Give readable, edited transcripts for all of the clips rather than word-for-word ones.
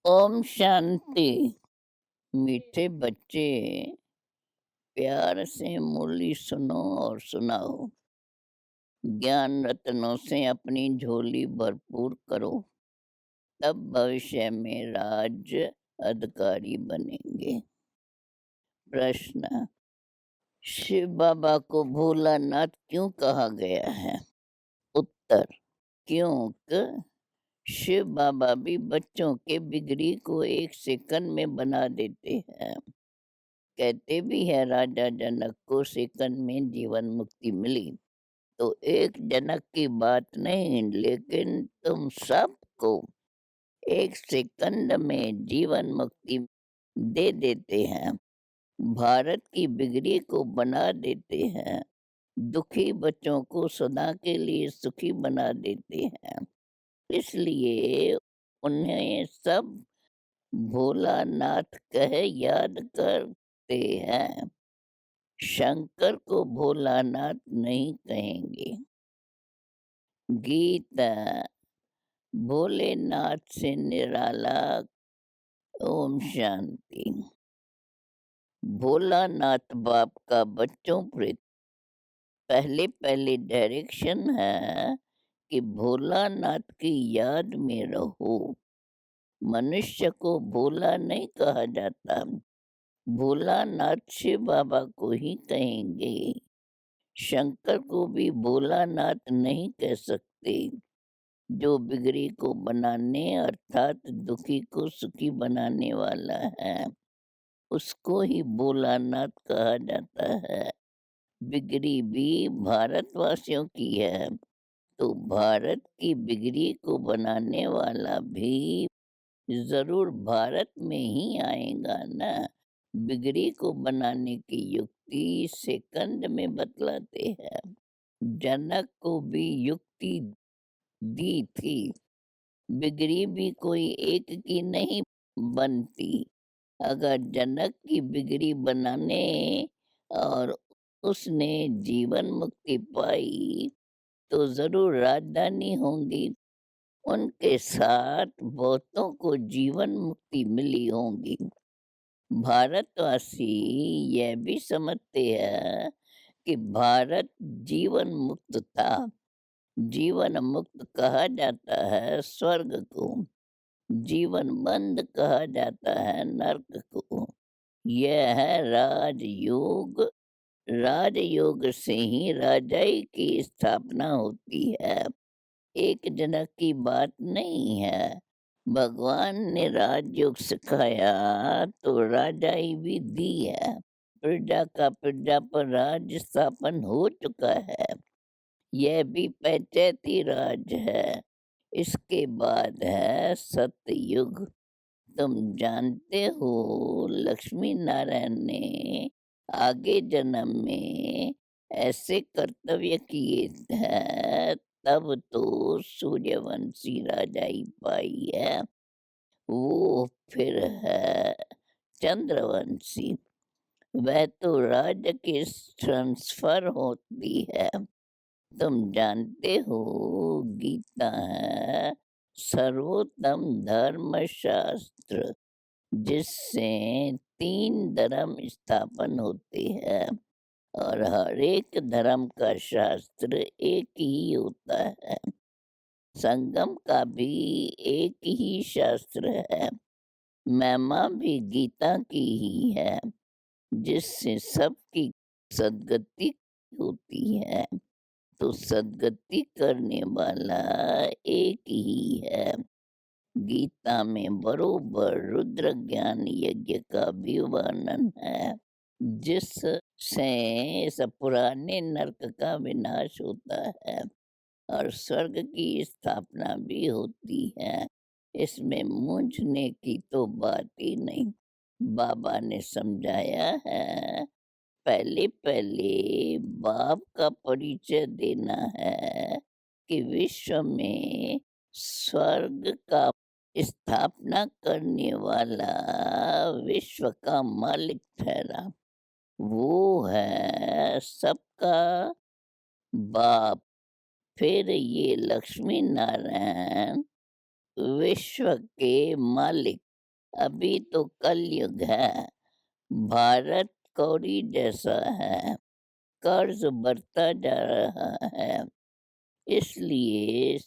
ओम शांति। मीठे बच्चे, प्यार से मुरली सुनो और सुनाओ। ज्ञान रत्नों से अपनी झोली भरपूर करो, तब भविष्य में राज्य अधिकारी बनेंगे। प्रश्न: शिव बाबा को भोलानाथ क्यों कहा गया है? उत्तर: क्योंकि शिव बाबा भी बच्चों के बिगड़ी को एक सेकंड में बना देते हैं। कहते भी है राजा जनक को सेकंड में जीवन मुक्ति मिली, तो एक जनक की बात नहीं, लेकिन तुम सबको एक सेकंड में जीवन मुक्ति दे देते हैं। भारत की बिगड़ी को बना देते हैं, दुखी बच्चों को सदा के लिए सुखी बना देते हैं। इसलिए उन्हें सब भोलानाथ कह याद करते हैं। शंकर को भोलानाथ नहीं कहेंगे। गीता: भोलेनाथ से निराला। ओम शांति। भोलानाथ बाप का बच्चों पर पहले पहले डायरेक्शन है कि भोलानाथ की याद में रहो। मनुष्य को भोला नहीं कहा जाता, भोलानाथ शिव बाबा को ही कहेंगे। शंकर को भी भोलानाथ नहीं कह सकते। जो बिगड़ी को बनाने अर्थात दुखी को सुखी बनाने वाला है, उसको ही भोलानाथ कहा जाता है। बिगड़ी भी भारतवासियों की है, तो भारत की बिगड़ी को बनाने वाला भी जरूर भारत में ही आएगा ना। बिगड़ी को बनाने की युक्ति सेकंड में बतलाते हैं। जनक को भी युक्ति दी थी, बिगड़ी भी कोई एक की नहीं बनती। अगर जनक की बिगड़ी बनाने और उसने जीवन मुक्ति पाई, तो जरूर राजधानी होंगी। उनके साथ बहुतों को जीवन मुक्ति मिली होगी। भारतवासी यह भी समझते हैं कि भारत जीवन मुक्त था। जीवन मुक्त कहा जाता है स्वर्ग को, जीवन बंद कहा जाता है नर्क को। यह है राजयोग। राजयोग से ही राजाई की स्थापना होती है, एक जनक की बात नहीं है। भगवान ने राजयोग सिखाया तो राजाई भी दी है। प्रजा का प्रजा पर राज स्थापन हो चुका है। यह भी पंचायती राज है। इसके बाद है सतयुग। तुम जानते हो लक्ष्मी नारायण ने आगे जन्म में ऐसे कर्तव्य किए हैं, तब तो सूर्यवंशी राजाई पाई है। वो फिर है चंद्रवंशी। वह तो राज्य की ट्रांसफर होती है। तुम जानते हो गीता है सर्वोत्तम धर्म शास्त्र, जिससे 3 धर्म स्थापन होते हैं, और हर एक धर्म का शास्त्र एक ही होता है। संगम का भी एक ही शास्त्र है। महिमा भी गीता की ही है, जिससे सबकी सद्गति होती है। तो सद्गति करने वाला एक ही है। गीता में बरोबर रुद्र ज्ञान यज्ञ का भी वर्णन है, जिससे इस पुराने नरक का विनाश होता है और स्वर्ग की स्थापना भी होती है। इसमें मूंझने की तो बात ही नहीं। बाबा ने समझाया है, पहले पहले बाप का परिचय देना है कि विश्व में स्वर्ग का स्थापना करने वाला विश्व का मालिक ठहरा। वो है सबका बाप। फिर ये लक्ष्मी नारायण विश्व के मालिक अभी तो कलयुग है, भारत कौड़ी जैसा है, कर्ज बढ़ता जा रहा है, इसलिए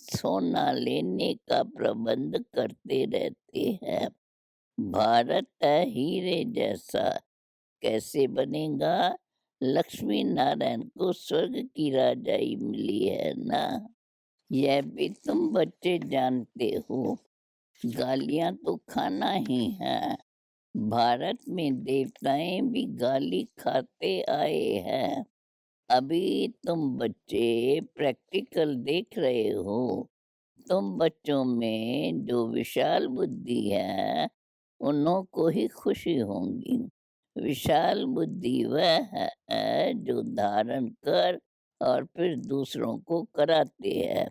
सोना लेने का प्रबंध करते रहते हैं। भारत है हीरे जैसा, कैसे बनेगा? लक्ष्मी नारायण को स्वर्ग की राजाई मिली है ना। यह भी तुम बच्चे जानते हो, गालियां तो खाना ही है। भारत में देवताएं भी गाली खाते आए हैं। अभी तुम बच्चे प्रैक्टिकल देख रहे हो। तुम बच्चों में जो विशाल बुद्धि है, उन्हों को ही खुशी होगी। विशाल बुद्धि वह है जो धारण कर और फिर दूसरों को कराते हैं।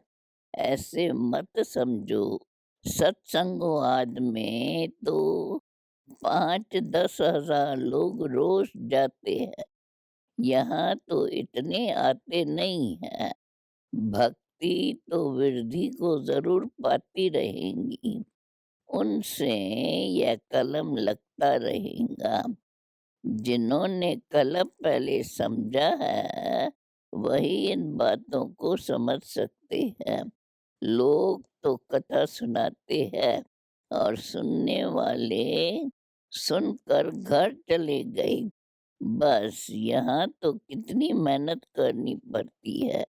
ऐसे मत समझो। सत्संगवाद में तो 5-10 हज़ार लोग रोज जाते हैं, यहाँ तो इतने आते नहीं हैं। भक्ति तो वृद्धि को जरूर पाती रहेंगी, उनसे यह कलम लगता रहेगा। जिन्होंने कलम पहले समझा है, वही इन बातों को समझ सकते हैं। लोग तो कथा सुनाते हैं और सुनने वाले सुनकर घर चले गए। बस यहाँ तो कितनी मेहनत करनी पड़ती है,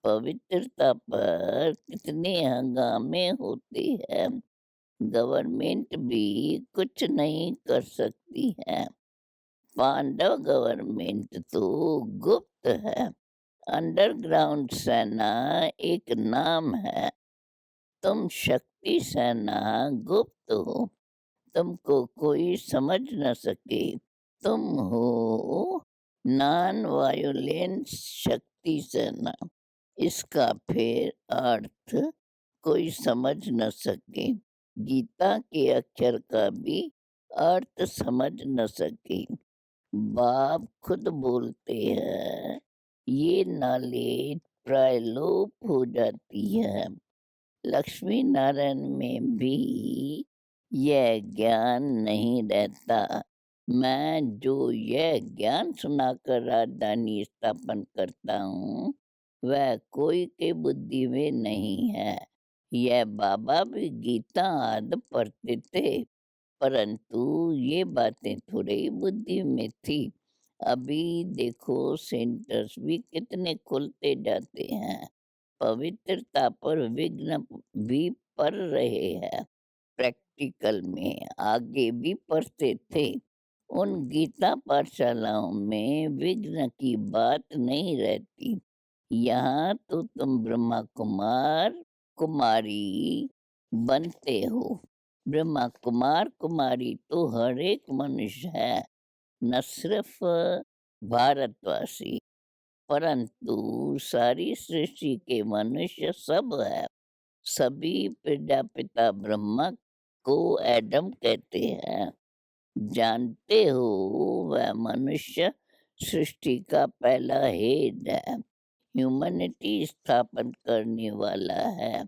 पवित्रता पर कितने हंगामे होते हैं। गवर्नमेंट भी कुछ नहीं कर सकती है। पांडव गवर्नमेंट तो गुप्त है। अंडरग्राउंड सेना एक नाम है। तुम शक्ति सेना गुप्त हो, तुमको कोई समझ न सके। तुम हो नॉन वायोलेंस शक्ति सेना। इसका फिर अर्थ कोई समझ न सके। गीता के अक्षर का भी अर्थ समझ न सके। बाप खुद बोलते हैं, ये नॉलेज प्राय लोप हो जाती है। लक्ष्मी नारायण में भी यह ज्ञान नहीं रहता। मैं जो यह ज्ञान सुनाकर राजधानी स्थापन करता हूँ, वह कोई के बुद्धि में नहीं है। यह बाबा भी गीता आदि पढ़ते थे, परंतु ये बातें थोड़े ही बुद्धि में थी। अभी देखो सेंटर्स भी कितने खुलते जाते हैं, पवित्रता पर विघ्न भी पड़ रहे हैं। प्रैक्टिकल में आगे भी पढ़ते थे। उन गीता पाठशालाओं में विघ्न की बात नहीं रहती। यहाँ तो तुम ब्रह्मा कुमार कुमारी बनते हो। ब्रह्मा कुमार कुमारी तो हर एक मनुष्य है, न सिर्फ भारतवासी, परंतु सारी सृष्टि के मनुष्य सब है। सभी प्रजापिता ब्रह्मा को एडम कहते हैं। जानते हो, वह मनुष्य सृष्टि का पहला हेड है, ह्यूमैनिटी स्थापन करने वाला है।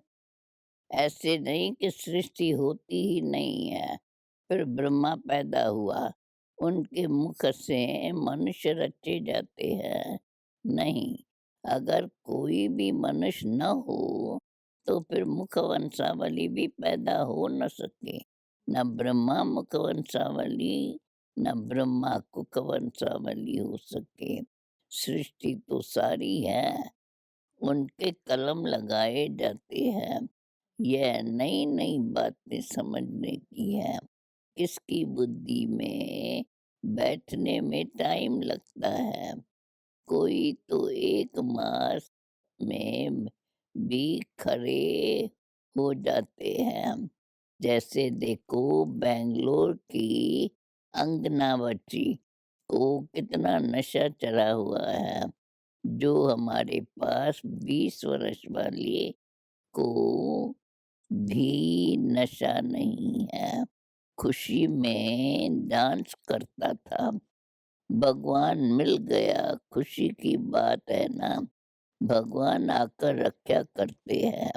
ऐसे नहीं कि सृष्टि होती ही नहीं है, फिर ब्रह्मा पैदा हुआ, उनके मुख से मनुष्य रचे जाते हैं। नहीं, अगर कोई भी मनुष्य न हो, तो फिर मुख वंशावली भी पैदा हो न सके। न ब्रह्मा मुख वंशावली, न ब्रह्मा कुख वंशावली हो सके। सृष्टि तो सारी है, उनके कलम लगाए जाते हैं। यह नई नई बातें समझने की है। किसकी बुद्धि में बैठने में टाइम लगता है। कोई तो 1 मास में भी खड़े हो जाते हैं। जैसे देखो बेंगलोर की अंगनावती को कितना नशा चढ़ा हुआ है, जो हमारे पास 20 वर्ष वाले को भी नशा नहीं है। खुशी में डांस करता था। भगवान मिल गया, खुशी की बात है ना। भगवान आकर रक्षा करते हैं।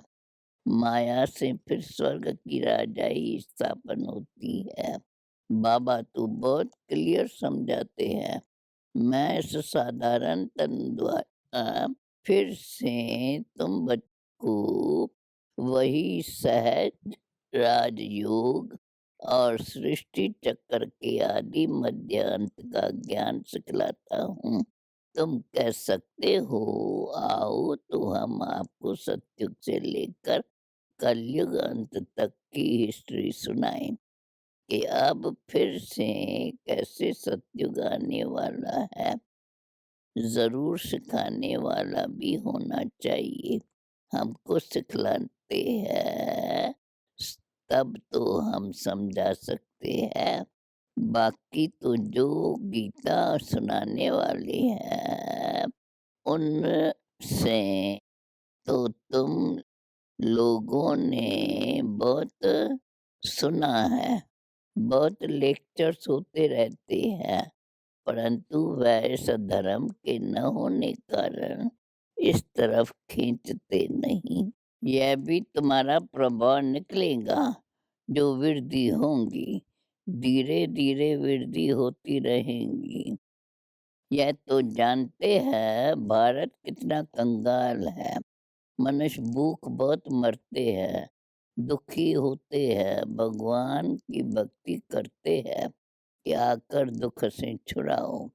माया से फिर स्वर्ग की राजाई स्थापन होती है। बाबा तो बहुत क्लियर समझाते हैं। मैं इस साधारण तन द्वारा फिर से तुम को वही सहज राजयोग और सृष्टि चक्र के आदि मध्य अंत का ज्ञान सिखलाता हूँ। तुम कह सकते हो, आओ तो हम आपको सतयुग से लेकर कलयुग अंत तक की हिस्ट्री सुनाएं कि अब फिर से कैसे सतयुग आने वाला है। ज़रूर सिखाने वाला भी होना चाहिए। हमको सिखलाते हैं, तब तो हम समझा सकते हैं। बाकी तो जो गीता सुनाने वाले हैं, उनसे तो तुम लोगों ने बहुत सुना है, बहुत लेक्चर्स होते रहते हैं, परंतु वह इस धर्म के न होने कारण इस तरफ खींचते नहीं। यह भी तुम्हारा प्रभाव निकलेगा, जो वृद्धि होंगी, धीरे-धीरे वृद्धि होती रहेंगी। यह तो जानते हैं भारत कितना कंगाल है। मनुष्य भूख बहुत मरते हैं, दुखी होते हैं, भगवान की भक्ति करते हैं कि आकर दुख से छुड़ाओ।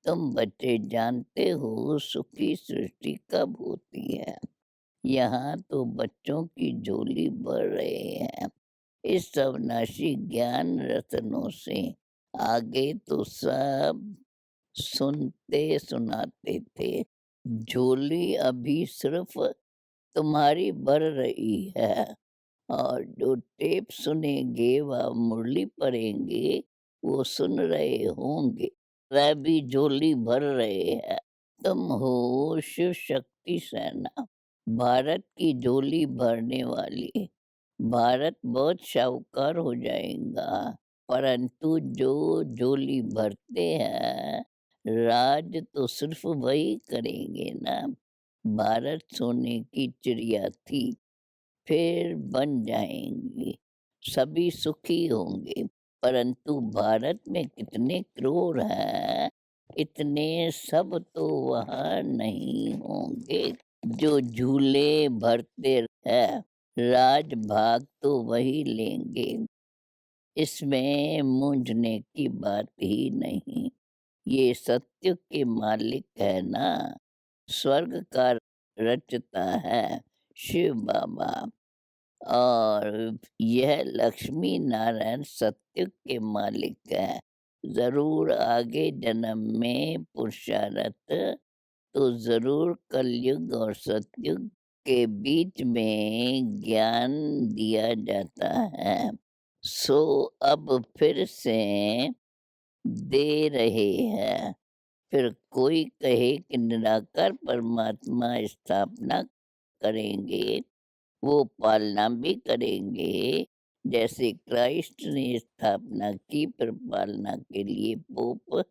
तुम बच्चे जानते हो सुखी सृष्टि कब होती है। यहाँ तो बच्चों की झोली भर रहे हैं इस अविनाशी ज्ञान रत्नों से। आगे तो सब सुनते सुनाते थे, झोली अभी सिर्फ तुम्हारी भर रही है, और जो टेप सुनेंगे व मुरली पढ़ेंगे वो सुन रहे होंगे, वह भी झोली भर रहे हैं। तुम हो शिव शक्ति सेना, भारत की झोली भरने वाली। भारत बहुत शाहूकार हो जाएगा, परंतु जो झोली भरते हैं, राज तो सिर्फ वही करेंगे ना। भारत सोने की चिड़िया थी, फिर बन जाएंगी, सभी सुखी होंगे। परंतु भारत में कितने करोड़ हैं, इतने सब तो वहाँ नहीं होंगे जो झूले भरते हैं। राज भाग तो वही लेंगे, इसमें मूंझने की बात ही नहीं। ये सत्य के मालिक है ना, स्वर्ग का रचता है शिव बाबा, और यह लक्ष्मी नारायण सत्युग के मालिक है। ज़रूर आगे जन्म में पुरुषार्थ तो ज़रूर कलयुग और सतयुग के बीच में ज्ञान दिया जाता है। सो अब फिर से दे रहे हैं। फिर कोई कहे कि निराकार परमात्मा स्थापना करेंगे, वो पालना भी करेंगे। जैसे क्राइस्ट ने स्थापना की, फिर पालना के लिए पोप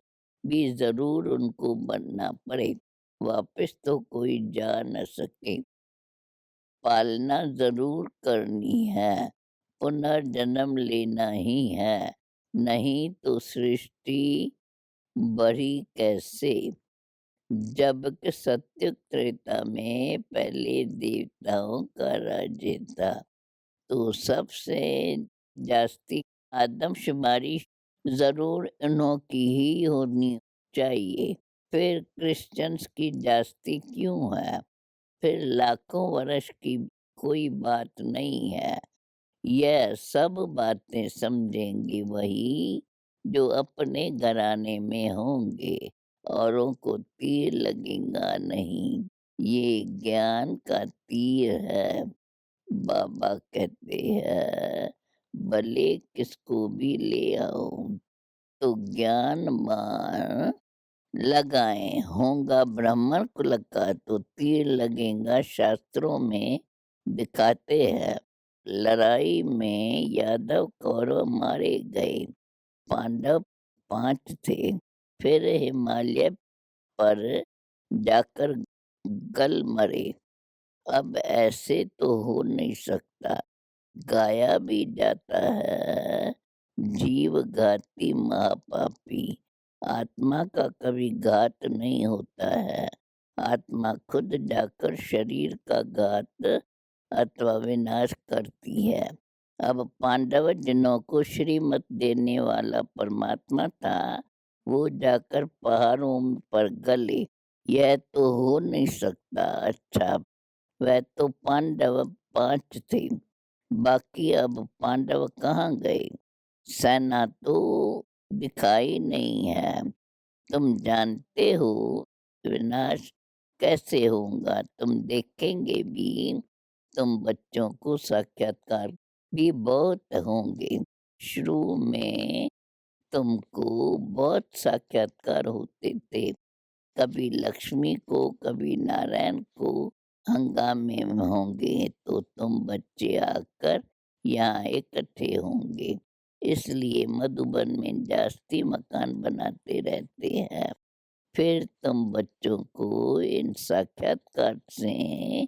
भी ज़रूर उनको बनना पड़े, वापस तो कोई जा न सके। पालना ज़रूर करनी है, पुनर्जन्म लेना ही है, नहीं तो सृष्टि बढ़ी कैसे। जबकि सत्युग त्रेता में पहले देवताओं का राज्य था, तो सबसे जास्ती आदमशुमारी ज़रूर इन्हों की ही होनी चाहिए। फिर क्रिश्चियंस की जास्ती क्यों है? फिर लाखों वर्ष की कोई बात नहीं है। यह सब बातें समझेंगे वही जो अपने घराने में होंगे, औरों को तीर लगेगा नहीं। ये ज्ञान का तीर है। बाबा कहते हैं, भले किसको भी ले आओ तो ज्ञान मान लगाएं। होगा ब्राह्मण कुल का तो तीर लगेगा, शास्त्रों में दिखाते हैं। लड़ाई में यादव कौरव मारे गए, पांडव 5 थे। फिर हिमालय पर जाकर गल मरे, अब ऐसे तो हो नहीं सकता, गाया भी जाता है, जीव घाती महापापी। आत्मा का कभी घात नहीं होता है। आत्मा खुद जाकर शरीर का घात अथवा विनाश करती है। अब पांडव जिनों को श्रीमत देने वाला परमात्मा था, वो जाकर पहाड़ों पर गले, यह तो हो नहीं सकता। अच्छा, वह तो पांडव 5 थे, बाकी अब पांडव कहाँ गए? सेना तो दिखाई नहीं है। तुम जानते हो विनाश कैसे होगा, तुम देखेंगे भी। तुम बच्चों को साक्षात्कार भी बहुत होंगे। शुरू में तुमको बहुत साक्षात्कार होते थे, कभी लक्ष्मी को, कभी नारायण को। हंगामे में होंगे तो तुम बच्चे आकर यहाँ इकट्ठे होंगे। इसलिए मधुबन में जास्ती मकान बनाते रहते हैं। फिर तुम बच्चों को इन साक्षात्कार से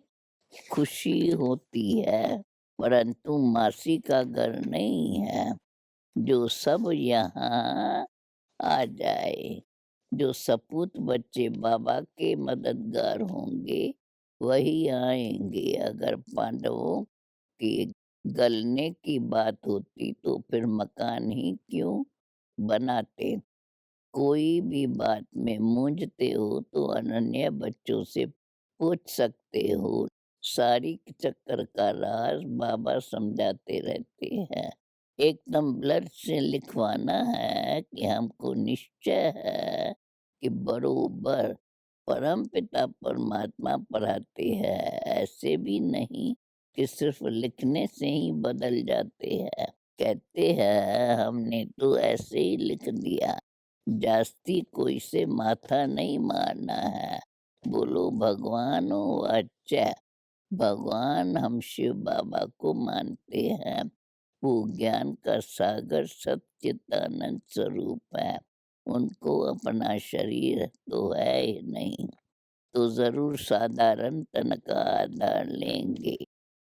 खुशी होती है, परंतु मासी का घर नहीं है। जो सब यहाँ आ जाए, जो सपूत बच्चे बाबा के मददगार होंगे, वही आएंगे। अगर पांडवों के गलने की बात होती तो फिर मकान ही क्यों बनाते? कोई भी बात में मूंझते हो तो अनन्या बच्चों से पूछ सकते हो। सारी चक्कर का राज बाबा समझाते रहते हैं। एकदम ब्लड से लिखवाना है कि हमको निश्चय है कि बरोबर परमपिता परमात्मा पढ़ाते हैं। ऐसे भी नहीं कि सिर्फ लिखने से ही बदल जाते हैं। कहते हैं हमने तो ऐसे ही लिख दिया, जास्ती कोई से माथा नहीं मारना है। बोलो भगवान हो अच्छा। भगवान हम शिव बाबा को मानते हैं। वो ज्ञान का सागर सच्चिदानंद स्वरूप है। उनको अपना शरीर तो है ही नहीं, तो जरूर साधारण तन का आधार लेंगे।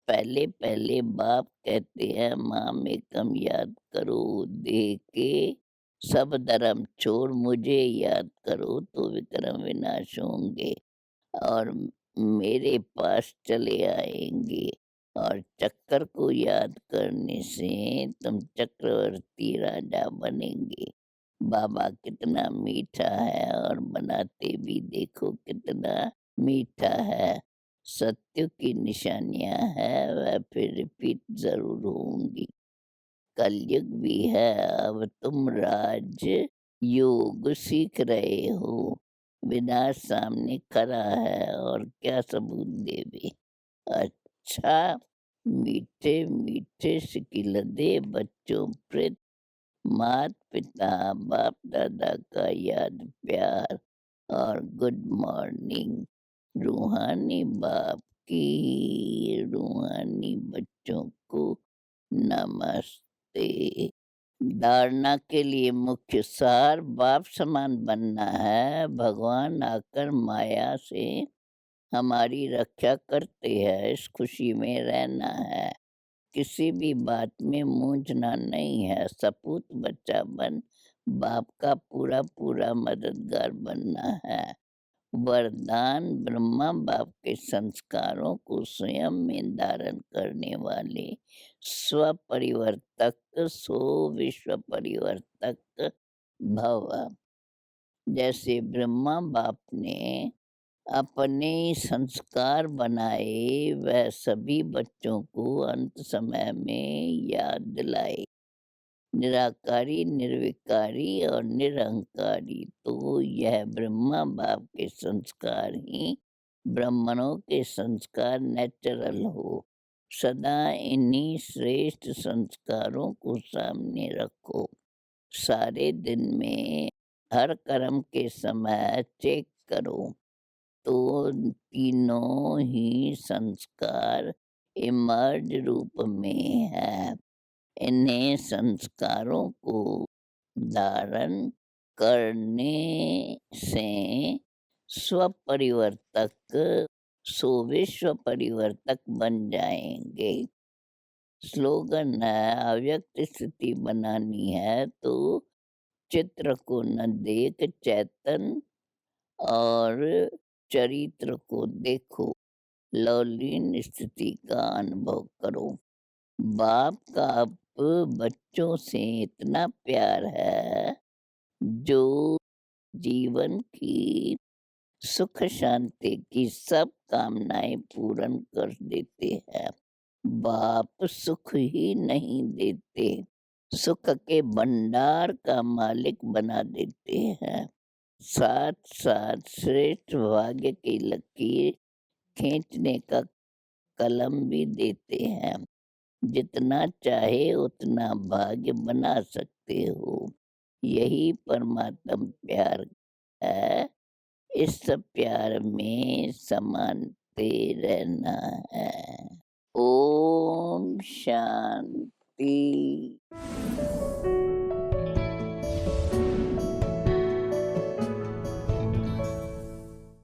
पहले पहले बाप कहते हैं माम एकम याद करो, देह के सब धर्म छोड़ मुझे याद करो तो विक्रम विनाश होंगे और मेरे पास चले आएंगे। और चक्कर को याद करने से तुम चक्रवर्ती राजा बनेंगे। बाबा कितना मीठा है और बनाते भी देखो कितना मीठा है। सत्य की निशानियां है, वह फिर रिपीट जरूर होंगी। कलयुग भी है, अब तुम राज योग सीख रहे हो। विनाश सामने खड़ा है और क्या सबूत देवे। अच्छा, मीठे मीठे सिकिलदे बच्चों प्रित, मात पिता बाप दादा का याद प्यार और गुड मॉर्निंग। रूहानी बाप की रूहानी बच्चों को नमस्ते। धारणा के लिए मुख्य सार बाप समान बनना है। भगवान आकर माया से हमारी रक्षा करते हैं, इस खुशी में रहना है। किसी भी बात में मूंझना नहीं है। सपूत बच्चा बन बाप का पूरा पूरा मददगार बनना है। वरदान ब्रह्मा बाप के संस्कारों को स्वयं में धारण करने वाले स्वपरिवर्तक सो विश्व परिवर्तक भव। जैसे ब्रह्मा बाप ने अपने संस्कार बनाए, वह सभी बच्चों को अंत समय में याद दिलाए। निराकारी, निर्विकारी और निरहंकारी, तो यह ब्रह्मा बाप के संस्कार ही ब्राह्मणों के संस्कार नेचुरल हो। सदा इन्हीं श्रेष्ठ संस्कारों को सामने रखो। सारे दिन में हर कर्म के समय चेक करो तो तीनों ही संस्कार इमर्ज रूप में है। इन्हें संस्कारों को धारण करने से स्वपरिवर्तक सो विश्व परिवर्तक बन जाएँगे। स्लोगन है, अव्यक्त स्थिति बनानी है तो चित्र को न देख चेतन और चरित्र को देखो, लवलीन स्थिति का अनुभव करो। बाप का अब बच्चों से इतना प्यार है, जो जीवन की सुख शांति की सब कामनाएँ पूर्ण कर देते हैं। बाप सुख ही नहीं देते, सुख के भंडार का मालिक बना देते हैं। साथ-साथ श्रेष्ठ भाग्य की लकीर खींचने का कलम भी देते हैं। जितना चाहे उतना भाग्य बना सकते हो। यही परमात्म प्यार है। इस प्यार में समाते रहना है। ओम शांति।